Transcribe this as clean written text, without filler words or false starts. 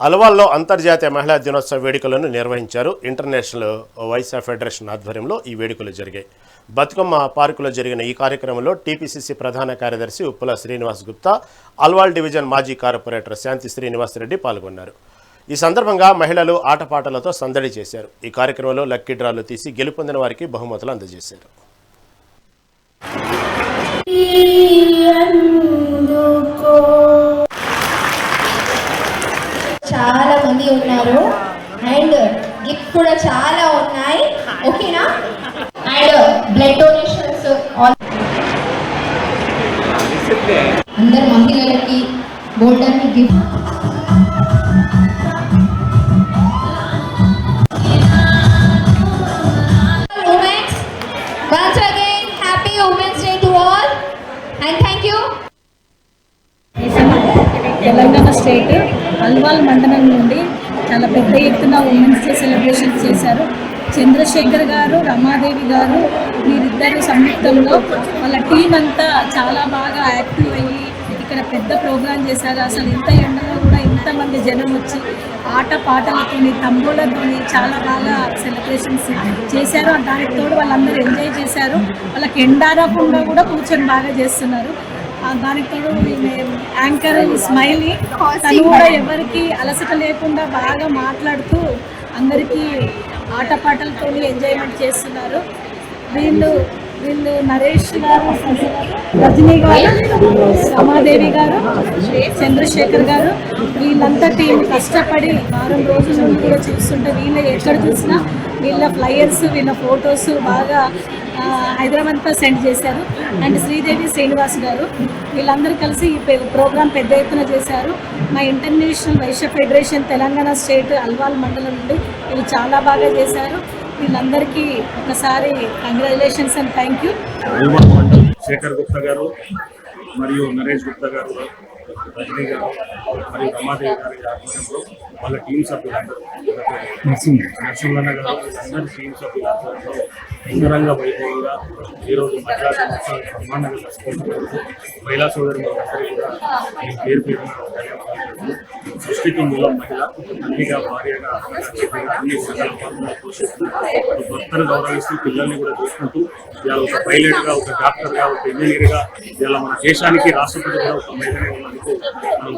అల్వాల్లో అంతర్జాతీయ మహిళా దినోత్సవ వేడుకలను నిర్వహించారు. ఇంటర్నేషనల్ వైసా ఫెడరేషన్ ఆధ్వర్యంలో ఈ వేడుకలు జరిగాయి. బతుకమ్మ పార్కులో జరిగిన ఈ కార్యక్రమంలో టీపీసీసీ ప్రధాన కార్యదర్శి ఉప్పుల శ్రీనివాస్ గుప్తా, అల్వాల్ డివిజన్ మాజీ కార్పొరేటర్ శాంతి శ్రీనివాస్ రెడ్డి పాల్గొన్నారు. ఈ సందర్భంగా మహిళలు ఆటపాటలతో సందడి చేశారు. ఈ కార్యక్రమంలో లక్కీ డ్రాలు తీసి గెలుపొందిన వారికి బహుమతులు అందజేశారు. చాలా మంది ఉన్నారు అండ్ గిఫ్ట్ కూడా చాలా ఉన్నాయి. ఓకేనా? అండ్ బ్లడ్ డొనేషన్స్ అందరు మహిళలకి బోల్డర్ని gift. Once again, happy Women's Day to all and thank you. Telangana state Alwal మండలం నుండి చాలా పెద్ద ఎత్తున ఉమెన్స్ డే సెలబ్రేషన్ చేశారు. చంద్రశేఖర్ గారు, రమాదేవి గారు వీరిద్దరు సంయుక్తంలో వాళ్ళ టీం అంతా చాలా బాగా యాక్టివ్ అయ్యి ఇక్కడ పెద్ద ప్రోగ్రాం చేశారు. అసలు ఇంత ఎండలో కూడా ఇంతమంది జనం వచ్చి ఆట పాటలతోని తంబోలతోని చాలా బాగా సెలబ్రేషన్స్ చేశారు. దానికి తోడు వాళ్ళందరూ ఎంజాయ్ చేశారు. వాళ్ళకి ఎండారకుండా కూడా కూర్చొని బాగా చేస్తున్నారు. దానికి తోడు యాంకర్ స్మైలీ తను కూడా ఎవరికి అలసట లేకుండా బాగా మాట్లాడుతూ అందరికీ ఆటపాటలతో ఎంజాయ్మెంట్ చేస్తున్నారు. వీళ్ళు నరేష్ గారు, రజనీ గారు, రమాదేవి గారు, చంద్రశేఖర్ గారు వీళ్ళంతా టీం కష్టపడి వారం రోజుల నుండి కూడా చూస్తుంటే వీళ్ళు ఎక్కడ చూసినా వీళ్ళ ఫ్లయర్స్, వీళ్ళ ఫొటోస్ బాగా హైదరాబాద్ అంతా సెండ్ చేశారు. అండ్ శ్రీదేవి శ్రీనివాస్ గారు వీళ్ళందరూ కలిసి ఈ ప్రోగ్రాం పెద్ద ఎత్తున చేశారు. మా international Vaishya federation Telangana state Alwal మండలం నుండి వీళ్ళు చాలా బాగా చేశారు. వీళ్ళందరికీ ఒకసారి congratulations and thank you. Alwal Mandal Shekhar Gupta గారు మరియు నరేష్ గుప్తా గారు, రజనీ గారు మరియు రమాదేవి గారి ఆధ్వర్యంలో వాళ్ళ టీం సభ్యులందరూ, నరసింహన్న గారు అందరి టీం సభ్యుల ఆధ్వర్యంలో అంగరంగ వైభవంగా ఈరోజు మహిళా దినోత్సవం సన్మానంగా జరుపుకుంటున్నారు. మహిళా సోదరులందరికీ కూడా ఈ పేరు పేరున ధన్యవాదాలు. సృష్టికి మూలం మహిళ, తల్లిగా, భార్యగా, అన్ని సకల పాత్రలు పోషిస్తూ భర్తను గౌరవిస్తూ పిల్లల్ని కూడా చూసుకుంటూ ఇవాళ ఒక పైలట్గా, ఒక డాక్టర్గా, ఒక ఇంజనీర్గా ఇవాళ మన దేశానికి రాష్ట్రపతిగా ఒక మహిళనే ఉన్నందుకు మనం